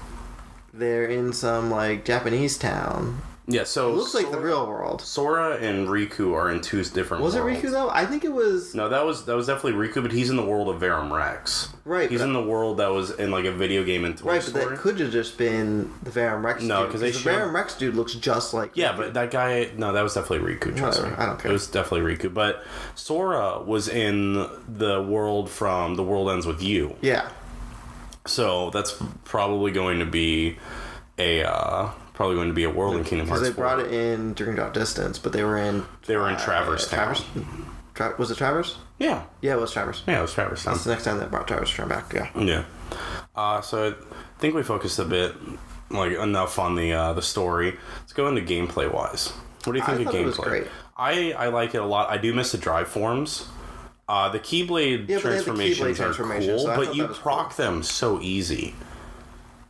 [SPEAKER 2] they're in some, like, Japanese town.
[SPEAKER 1] Yeah, so...
[SPEAKER 2] It looks like the real world.
[SPEAKER 1] Sora and Riku are in two different worlds.
[SPEAKER 2] Was it Riku, though? I think it was...
[SPEAKER 1] No, that was definitely Riku, but he's in the world of Verum Rex.
[SPEAKER 2] Right.
[SPEAKER 1] He's in the world that was in, like, a video game in Toy Story.
[SPEAKER 2] Right, but that could have just been the Verum Rex dude.
[SPEAKER 1] No, because
[SPEAKER 2] the Verum Rex dude looks just like
[SPEAKER 1] Yeah,
[SPEAKER 2] Riku.
[SPEAKER 1] but that guy... No, that was definitely Riku, trust me.
[SPEAKER 2] I don't care.
[SPEAKER 1] It was definitely Riku. But Sora was in the world from The World Ends With You.
[SPEAKER 2] Yeah.
[SPEAKER 1] So that's probably going to be a world in Kingdom Hearts 4.
[SPEAKER 2] Because they brought it in during Dark Distance, but they were in...
[SPEAKER 1] Traverse Town.
[SPEAKER 2] Was it Traverse?
[SPEAKER 1] Yeah.
[SPEAKER 2] Yeah, it was Traverse.
[SPEAKER 1] Yeah, it was Traverse Town.
[SPEAKER 2] That's the next time they brought Traverse Town back, yeah.
[SPEAKER 1] Yeah. So I think we focused a bit, like, enough on the story. Let's go into gameplay-wise. What do you think of gameplay?
[SPEAKER 2] It was great.
[SPEAKER 1] I like it a lot. I do miss the drive forms. The Keyblade transformations are cool,
[SPEAKER 2] so
[SPEAKER 1] but you proc them so easy.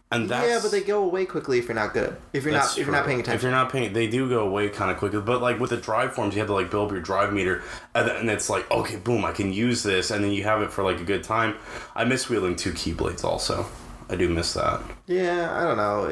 [SPEAKER 1] And that's,
[SPEAKER 2] yeah, but they go away quickly if you're not good. If you're not paying attention.
[SPEAKER 1] If you're not paying, they do go away kind of quickly. But like with the drive forms, you have to like build up your drive meter, and it's like, okay, boom, I can use this, and then you have it for like a good time. I miss wielding two Keyblades also. I do miss that.
[SPEAKER 2] Yeah, I don't know.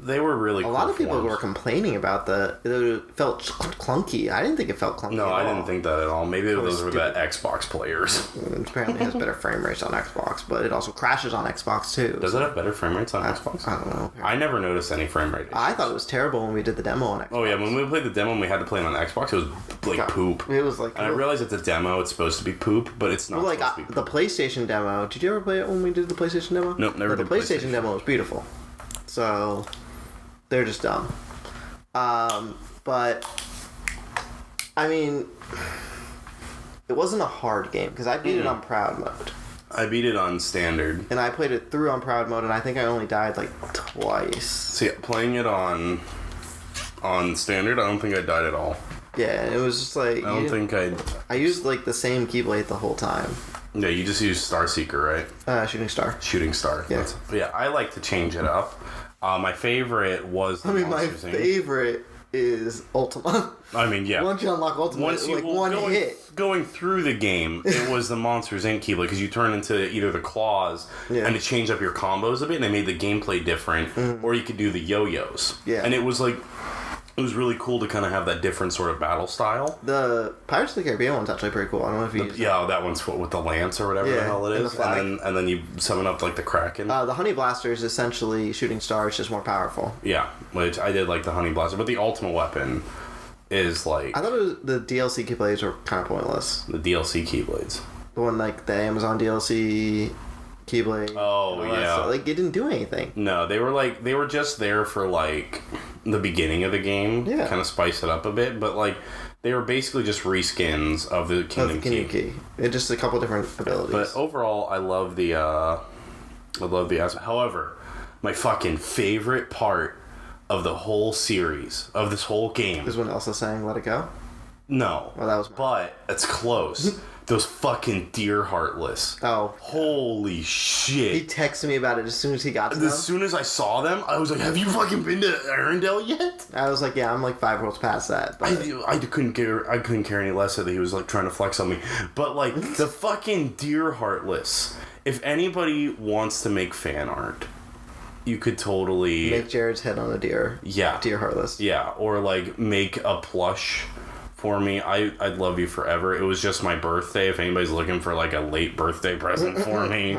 [SPEAKER 1] They were really cool.
[SPEAKER 2] A lot of people
[SPEAKER 1] forms.
[SPEAKER 2] were complaining about it felt clunky. I didn't think it felt clunky.
[SPEAKER 1] No, I didn't think that at all. Maybe those were the Xbox players.
[SPEAKER 2] It apparently has better frame rates on Xbox, but it also crashes on Xbox too.
[SPEAKER 1] Does it have better frame rates on Xbox?
[SPEAKER 2] I don't know.
[SPEAKER 1] I never noticed any frame rate issues.
[SPEAKER 2] I thought it was terrible when we did the demo on Xbox.
[SPEAKER 1] Oh yeah, when we played the demo and we had to play it on Xbox, it was like poop.
[SPEAKER 2] It was like...
[SPEAKER 1] And I realized it's a demo, it's supposed to be poop, but it's not supposed to be poop.
[SPEAKER 2] The PlayStation demo, did you ever play it when we did the PlayStation demo?
[SPEAKER 1] Nope, never did
[SPEAKER 2] the PlayStation demo was beautiful. So, they're just dumb. But, I mean, it wasn't a hard game, because I beat it on Proud Mode.
[SPEAKER 1] I beat it on Standard.
[SPEAKER 2] And I played it through on Proud Mode, and I think I only died, like, twice.
[SPEAKER 1] See, playing it on Standard, I don't think I died at all.
[SPEAKER 2] Yeah, it was just like... I used, like, the same Keyblade the whole time.
[SPEAKER 1] Yeah, you just use Star Seeker, right?
[SPEAKER 2] Shooting Star.
[SPEAKER 1] Shooting Star.
[SPEAKER 2] Yeah.
[SPEAKER 1] Yeah, I like to change it up. My favorite was the Monsters, Inc.
[SPEAKER 2] Favorite is Ultima.
[SPEAKER 1] I mean, yeah.
[SPEAKER 2] Once you unlock Ultima, it's like hit.
[SPEAKER 1] Going through the game, it was the Monsters Inc. Keyblade, because you turn into either the claws, and it changed up your combos a bit, and they made the gameplay different, or you could do the yo-yos.
[SPEAKER 2] Yeah.
[SPEAKER 1] And it was like... It was really cool to kind of have that different sort of battle style.
[SPEAKER 2] The Pirates of the Caribbean one's actually pretty cool. I don't know if you
[SPEAKER 1] that one's with the lance or whatever the hell it is. And then you summon up like the Kraken.
[SPEAKER 2] The Honey Blaster is essentially Shooting Star. It's just more powerful.
[SPEAKER 1] Yeah, which I did like the Honey Blaster. But the ultimate weapon is like...
[SPEAKER 2] I thought the DLC Keyblades were kind of pointless.
[SPEAKER 1] The DLC Keyblades.
[SPEAKER 2] The one like the Amazon DLC... Keyblade.
[SPEAKER 1] Oh yeah,
[SPEAKER 2] like it didn't do anything.
[SPEAKER 1] No, they were just there for like the beginning of the game, kind of spice it up a bit. But like they were basically just reskins of the Kingdom Key.
[SPEAKER 2] It's just a couple different abilities.
[SPEAKER 1] But overall, I love the aspect. However, my fucking favorite part of the whole series of this whole game
[SPEAKER 2] is when Elsa sang "Let It Go."
[SPEAKER 1] No,
[SPEAKER 2] well, that was
[SPEAKER 1] but it's close. Those fucking deer heartless.
[SPEAKER 2] Oh.
[SPEAKER 1] Holy shit.
[SPEAKER 2] He texted me about it as soon as he got to them.
[SPEAKER 1] As soon as I saw them, I was like, have you fucking been to Arendelle yet?
[SPEAKER 2] I was like, yeah, I'm like 5 worlds past that. But...
[SPEAKER 1] I couldn't care any less that he was like trying to flex on me. But like, the fucking deer heartless. If anybody wants to make fan art, you could totally...
[SPEAKER 2] Make Jared's head on a deer.
[SPEAKER 1] Yeah.
[SPEAKER 2] Deer heartless.
[SPEAKER 1] Yeah, or like make a plush... For me, I'd love you forever. It was just my birthday. If anybody's looking for like a late birthday present for me,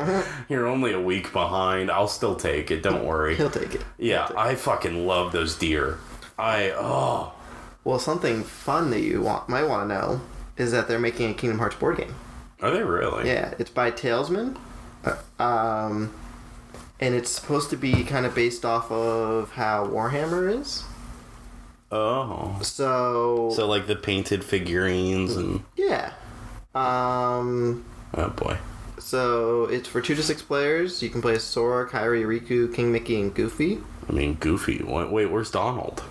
[SPEAKER 1] you're only a week behind. I'll still take it. Don't worry.
[SPEAKER 2] He'll take it.
[SPEAKER 1] Yeah, I fucking love those deer. Well,
[SPEAKER 2] something fun that you might want to know is that they're making a Kingdom Hearts board game.
[SPEAKER 1] Are they really?
[SPEAKER 2] Yeah, it's by Talesman. And it's supposed to be kind of based off of how Warhammer is.
[SPEAKER 1] Oh.
[SPEAKER 2] So
[SPEAKER 1] like the painted figurines and...
[SPEAKER 2] Yeah.
[SPEAKER 1] Oh boy.
[SPEAKER 2] So it's for 2 to 6 players. You can play as Sora, Kairi, Riku, King Mickey, and Goofy.
[SPEAKER 1] I mean, Goofy. Wait, where's Donald?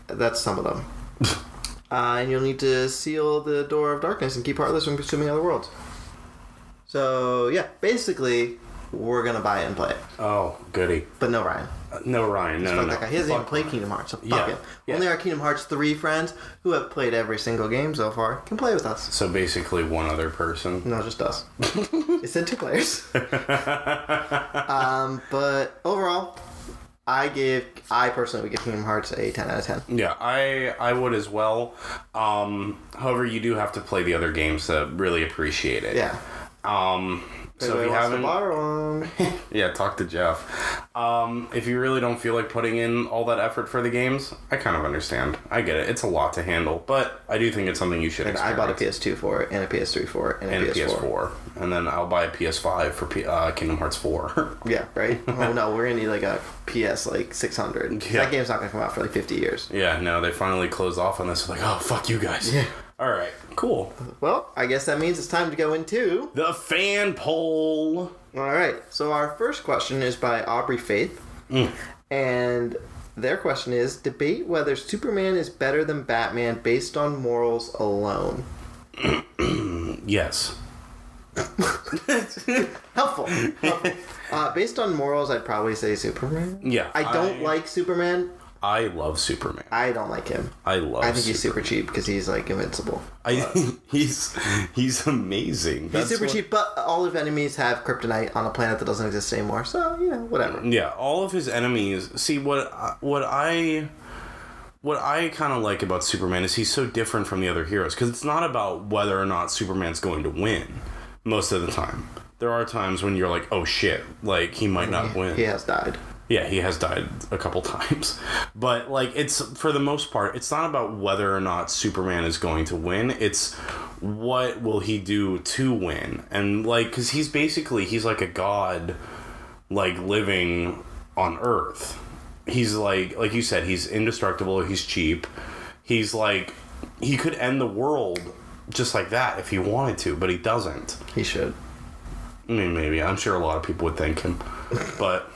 [SPEAKER 2] That's some of them. And you'll need to seal the door of darkness and keep Heartless from consuming other worlds. So yeah, basically, we're gonna buy it and play it.
[SPEAKER 1] Oh, goody.
[SPEAKER 2] But no Ryan.
[SPEAKER 1] No, Ryan. No,
[SPEAKER 2] Fuck
[SPEAKER 1] no.
[SPEAKER 2] that guy. He doesn't even play Kingdom Hearts, so fuck him. Only our Kingdom Hearts 3 friends, who have played every single game so far, can play with us.
[SPEAKER 1] So basically, one other person.
[SPEAKER 2] No, just us. It said 2 players. But overall, I personally would give Kingdom Hearts a 10 out of 10.
[SPEAKER 1] Yeah, I would as well. However, you do have to play the other games to really appreciate it.
[SPEAKER 2] Yeah.
[SPEAKER 1] So if you haven't,
[SPEAKER 2] borrow them.
[SPEAKER 1] yeah, talk to Jeff. If you really don't feel like putting in all that effort for the games, I kind of understand. I get it. It's a lot to handle, but I do think it's something you should
[SPEAKER 2] And
[SPEAKER 1] experience.
[SPEAKER 2] I bought a PS2 for it, and a PS3 for it, and a PS4.
[SPEAKER 1] And then I'll buy a PS5 for Kingdom Hearts 4.
[SPEAKER 2] Yeah, right? Oh no, we're gonna need like a PS like 600.
[SPEAKER 1] Yeah.
[SPEAKER 2] That game's not gonna come out for like 50 years.
[SPEAKER 1] Yeah, no, they finally closed off on this. Like, oh, fuck you guys.
[SPEAKER 2] Yeah.
[SPEAKER 1] All right, cool.
[SPEAKER 2] Well, I guess that means it's time to go into...
[SPEAKER 1] The fan poll.
[SPEAKER 2] Alright, so our first question is by Aubrey Faith. And their question is, debate whether Superman is better than Batman based on morals alone.
[SPEAKER 1] Yes.
[SPEAKER 2] Helpful. Based on morals, I'd probably say Superman.
[SPEAKER 1] Yeah.
[SPEAKER 2] I don't like Superman.
[SPEAKER 1] I love Superman.
[SPEAKER 2] I don't like him.
[SPEAKER 1] I love
[SPEAKER 2] I think he's super cheap because he's like invincible.
[SPEAKER 1] He's amazing.
[SPEAKER 2] He's super cheap, but all of enemies have kryptonite on a planet that doesn't exist anymore. So, whatever.
[SPEAKER 1] Yeah, all of his enemies. See, what I kind of like about Superman is he's so different from the other heroes because it's not about whether or not Superman's going to win most of the time. There are times when you're like, oh shit, like he might not win.
[SPEAKER 2] He has died.
[SPEAKER 1] Yeah, he has died a couple times. But, like, it's, for the most part, it's not about whether or not Superman is going to win. It's what will he do to win. And, like, because he's like a god, like, living on Earth. He's, like you said, he's indestructible, he's cheap. He's, like, he could end the world just like that if he wanted to, but he doesn't.
[SPEAKER 2] He should.
[SPEAKER 1] I mean, maybe. I'm sure a lot of people would thank him. But...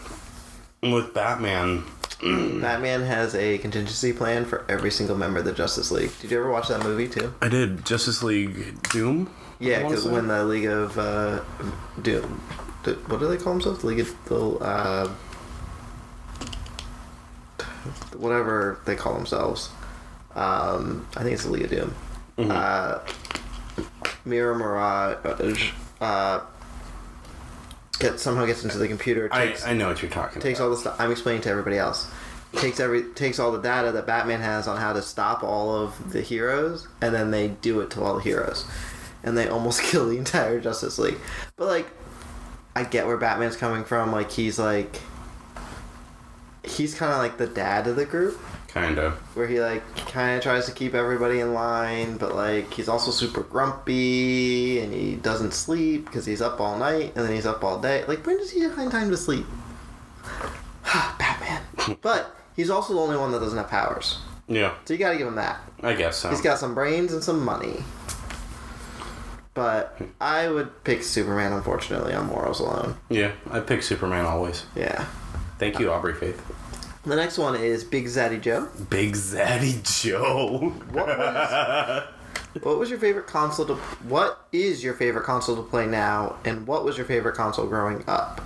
[SPEAKER 1] with Batman,
[SPEAKER 2] Batman has a contingency plan for every single member of the Justice League. Did you ever watch that movie too?
[SPEAKER 1] I did. Justice League Doom?
[SPEAKER 2] Yeah, because when the League of Doom, what do they call themselves? The League of whatever they call themselves. I think it's the League of Doom. Mirror Mirage. Somehow gets into the computer.
[SPEAKER 1] I know what you're talking
[SPEAKER 2] takes
[SPEAKER 1] about.
[SPEAKER 2] all the stuff. I'm explaining to everybody else. Takes all the data that Batman has on how to stop all of the heroes, and then they do it to all the heroes, and they almost kill the entire Justice League. But like, I get where Batman's coming from. Like he's kind of like the dad of the group.
[SPEAKER 1] Kinda.
[SPEAKER 2] Where he like kind of tries to keep everybody in line, but like he's also super grumpy and he doesn't sleep because he's up all night and then he's up all day. Like when does he find time to sleep? Batman. But he's also the only one that doesn't have powers.
[SPEAKER 1] Yeah.
[SPEAKER 2] So you gotta give him that.
[SPEAKER 1] I guess so.
[SPEAKER 2] He's got some brains and some money. But I would pick Superman, unfortunately, on morals alone.
[SPEAKER 1] Yeah, I pick Superman always.
[SPEAKER 2] Yeah.
[SPEAKER 1] Thank you, Aubrey Faith.
[SPEAKER 2] The next one is Big Zaddy Joe.
[SPEAKER 1] Big Zaddy Joe.
[SPEAKER 2] What is your favorite console to play now, and what was your favorite console growing up?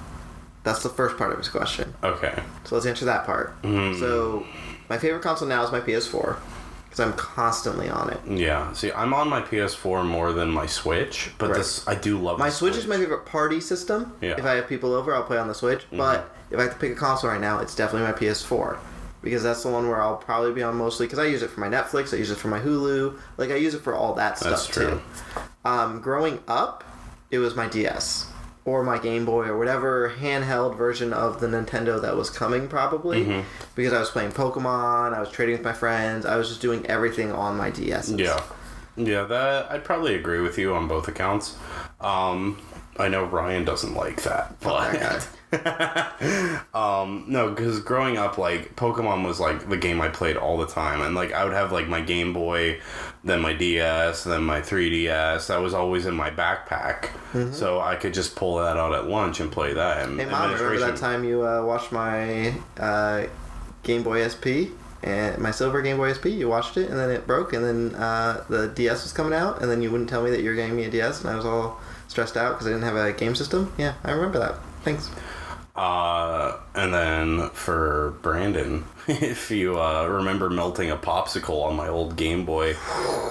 [SPEAKER 2] That's the first part of his question.
[SPEAKER 1] Okay.
[SPEAKER 2] So let's answer that part. So my favorite console now is my PS4 because I'm constantly on it.
[SPEAKER 1] Yeah. See, I'm on my PS4 more than my Switch, but
[SPEAKER 2] Right.
[SPEAKER 1] I do love
[SPEAKER 2] My
[SPEAKER 1] the
[SPEAKER 2] Switch is my favorite party system.
[SPEAKER 1] Yeah.
[SPEAKER 2] If I have people over, I'll play on the Switch. But if I have to pick a console right now, it's definitely my PS4. Because that's the one where I'll probably be on mostly. Because I use it for my Netflix, I use it for my Hulu. Like, I use it for all that
[SPEAKER 1] That's
[SPEAKER 2] stuff,
[SPEAKER 1] true.
[SPEAKER 2] too. Growing up, it was my DS. Or my Game Boy, or whatever handheld version of the Nintendo that was coming, probably. Because I was playing Pokemon, I was trading with my friends, I was just doing everything on my DS.
[SPEAKER 1] Yeah. Yeah, that I'd probably agree with you on both accounts. I know Ryan doesn't like that, but no, because growing up, like, Pokemon was like the game I played all the time, and like I would have like my Game Boy, then my DS, then my 3DS. That was always in my backpack, so I could just pull that out at lunch and play that. And
[SPEAKER 2] Hey, Mom, remember that time you watched my Game Boy SP? And my silver Game Boy SP, you watched it, and then it broke, and then the DS was coming out, and then you wouldn't tell me that you were getting me a DS, and I was all stressed out because I didn't have a game system. Yeah, I remember that. Thanks.
[SPEAKER 1] And then for Brandon, if you remember melting a popsicle on my old Game Boy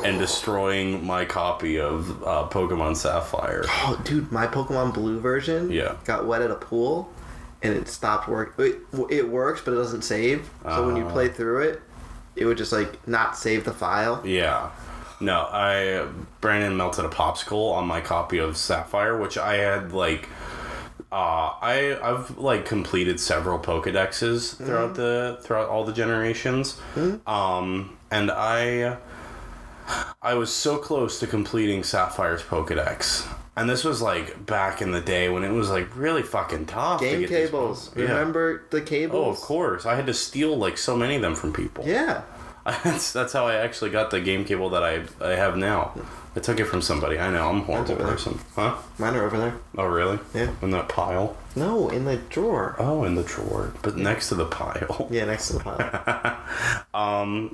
[SPEAKER 1] and destroying my copy of Pokemon Sapphire.
[SPEAKER 2] Oh, dude, my Pokemon Blue version got wet at a pool, and it stopped working. It works, but it doesn't save. So when you play through it, it would just, like, not save the file.
[SPEAKER 1] Yeah. No, Brandon melted a popsicle on my copy of Sapphire, which I had, like... I've like completed several Pokedexes throughout all the generations, and I was so close to completing Sapphire's Pokedex, and this was like back in the day when it was like really fucking tough.
[SPEAKER 2] Game
[SPEAKER 1] to get
[SPEAKER 2] cables.
[SPEAKER 1] These
[SPEAKER 2] Remember the cables?
[SPEAKER 1] Oh, of course. I had to steal like so many of them from people.
[SPEAKER 2] Yeah.
[SPEAKER 1] That's how I actually got the game cable that I have now. I took it from somebody. I know, I'm a horrible person. Huh?
[SPEAKER 2] Mine are over there.
[SPEAKER 1] Oh, really?
[SPEAKER 2] Yeah.
[SPEAKER 1] In that pile?
[SPEAKER 2] No, in the drawer.
[SPEAKER 1] Oh, in the drawer. But next to the pile.
[SPEAKER 2] Yeah, next to the pile.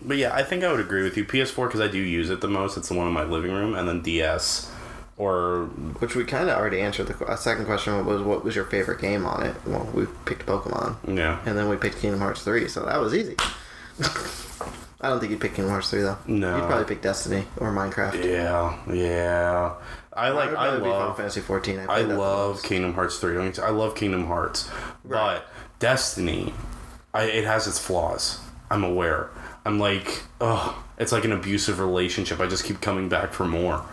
[SPEAKER 1] But yeah, I think I would agree with you. PS4, because I do use it the most. It's the one in my living room. And then DS. Or...
[SPEAKER 2] Which we kind of already answered. The second question was, what was your favorite game on it? Well, we picked Pokemon.
[SPEAKER 1] Yeah.
[SPEAKER 2] And then we picked Kingdom Hearts 3, so that was easy. I don't think you'd pick Kingdom Hearts 3 though.
[SPEAKER 1] No.
[SPEAKER 2] You'd probably pick Destiny or Minecraft.
[SPEAKER 1] Yeah. I love
[SPEAKER 2] Final Fantasy 14.
[SPEAKER 1] I love Kingdom Hearts 3. I love Kingdom Hearts. Right. But Destiny, it has its flaws. I'm aware. I'm like, it's like an abusive relationship. I just keep coming back for more.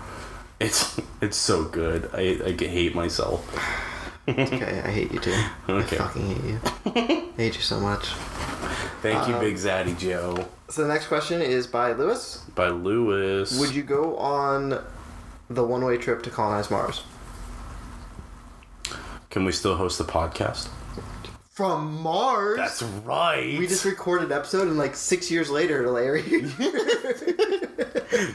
[SPEAKER 1] It's so good. I hate myself.
[SPEAKER 2] Okay, I hate you too.
[SPEAKER 1] Okay.
[SPEAKER 2] I fucking hate you. I hate you so much.
[SPEAKER 1] Thank you, Big Zaddy Joe.
[SPEAKER 2] So the next question is by Lewis.
[SPEAKER 1] By Lewis.
[SPEAKER 2] Would you go on the one-way trip to colonize Mars?
[SPEAKER 1] Can we still host the podcast?
[SPEAKER 2] From Mars?
[SPEAKER 1] That's right.
[SPEAKER 2] We just recorded an episode and like 6 years later it'll air here.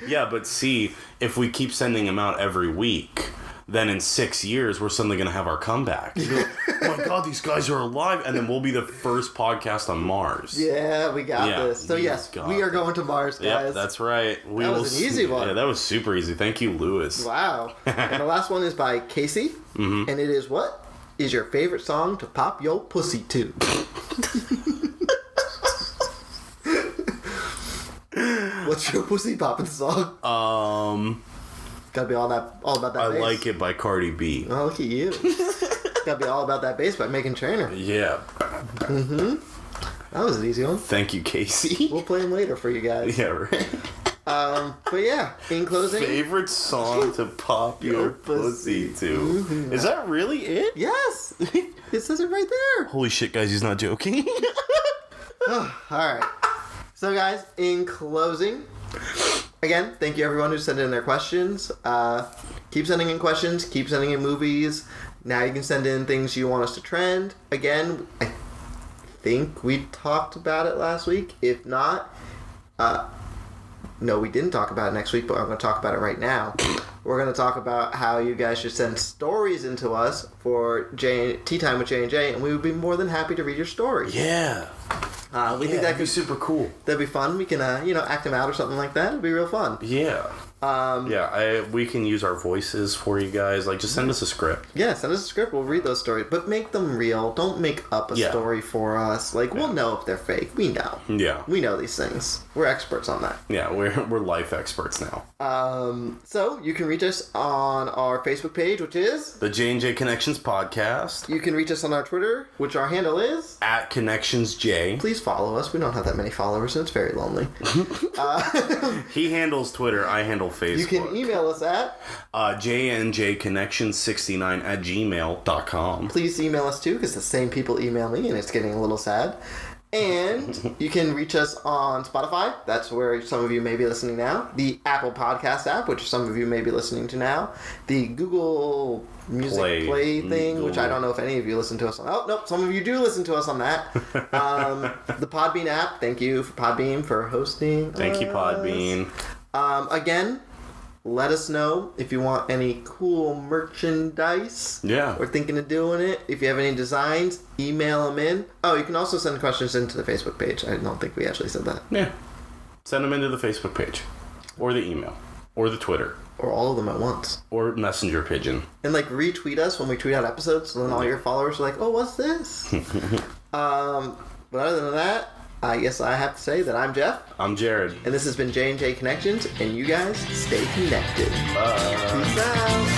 [SPEAKER 1] Yeah, but see, if we keep sending them out every week, then in 6 years we're suddenly going to have our comeback. Oh my god, these guys are alive. And then we'll be the first podcast on Mars.
[SPEAKER 2] Yeah, we got this. So yes, we are going to Mars, guys.
[SPEAKER 1] Yep, that's right.
[SPEAKER 2] That was an easy one.
[SPEAKER 1] Yeah, that was super easy. Thank you, Lewis.
[SPEAKER 2] Wow. And the last one is by Casey. And it is, what is your favorite song to pop your pussy to? What's your pussy popping song? Gotta be all about that
[SPEAKER 1] I
[SPEAKER 2] bass.
[SPEAKER 1] Like It by Cardi B.
[SPEAKER 2] Oh, look at you. Gotta be all about that bass by Meghan Trainor.
[SPEAKER 1] Yeah.
[SPEAKER 2] That was an easy one.
[SPEAKER 1] Thank you, Casey.
[SPEAKER 2] We'll play them later for you guys.
[SPEAKER 1] Yeah, right.
[SPEAKER 2] But yeah, in closing...
[SPEAKER 1] Favorite song to pop your pussy to. Is that really it?
[SPEAKER 2] Yes! It says it right there.
[SPEAKER 1] Holy shit, guys, he's not joking.
[SPEAKER 2] Alright. So guys, in closing, again, thank you everyone who sent in their questions. Keep sending in questions, keep sending in movies. Now you can send in things you want us to trend. Again, I think we talked about it last week. If not, no, we didn't talk about it next week, but I'm going to talk about it right now. We're going to talk about how you guys should send stories into us for Tea Time with J&J, and we would be more than happy to read your story.
[SPEAKER 1] Yeah.
[SPEAKER 2] We think that could
[SPEAKER 1] be super cool.
[SPEAKER 2] That'd be fun. We can, act them out or something like that. It'd be real fun.
[SPEAKER 1] Yeah. We can use our voices for you guys. Like, just send us a script.
[SPEAKER 2] Yeah, send us a script. We'll read those stories. But make them real. Don't make up a story for us. Like, we'll know if they're fake. We know.
[SPEAKER 1] Yeah.
[SPEAKER 2] We know these things. We're experts on that.
[SPEAKER 1] Yeah, we're life experts now.
[SPEAKER 2] So, you can reach us on our Facebook page, which is...
[SPEAKER 1] The J&J Connections Podcast.
[SPEAKER 2] You can reach us on our Twitter, which our handle is...
[SPEAKER 1] @ConnectionsJ.
[SPEAKER 2] Please follow us. We don't have that many followers, and it's very lonely.
[SPEAKER 1] He handles Twitter. I handle Facebook.
[SPEAKER 2] You can email us at
[SPEAKER 1] jnjconnection69@gmail.com.
[SPEAKER 2] Please email us too, because the same people email me, and it's getting a little sad. And you can reach us on Spotify. That's where some of you may be listening now. The Apple Podcast app, which some of you may be listening to now. The Google Music Play thing, which I don't know if any of you listen to us on. Oh, nope, some of you do listen to us on that. The Podbean app. Thank you, Podbean, for hosting.
[SPEAKER 1] Thank you, Podbean.
[SPEAKER 2] Again, let us know if you want any cool merchandise.
[SPEAKER 1] Yeah.
[SPEAKER 2] We're thinking of doing it. If you have any designs, email them in. Oh, you can also send questions into the Facebook page. I don't think we actually said that.
[SPEAKER 1] Yeah. Send them into the Facebook page. Or the email. Or the Twitter.
[SPEAKER 2] Or all of them at once.
[SPEAKER 1] Or Messenger Pigeon.
[SPEAKER 2] And like retweet us when we tweet out episodes, so then all your followers are like, oh, what's this? But other than that, I guess I have to say that I'm Jeff.
[SPEAKER 1] I'm Jared.
[SPEAKER 2] And this has been J&J Connections, and you guys stay connected.
[SPEAKER 1] Bye.
[SPEAKER 2] Peace out.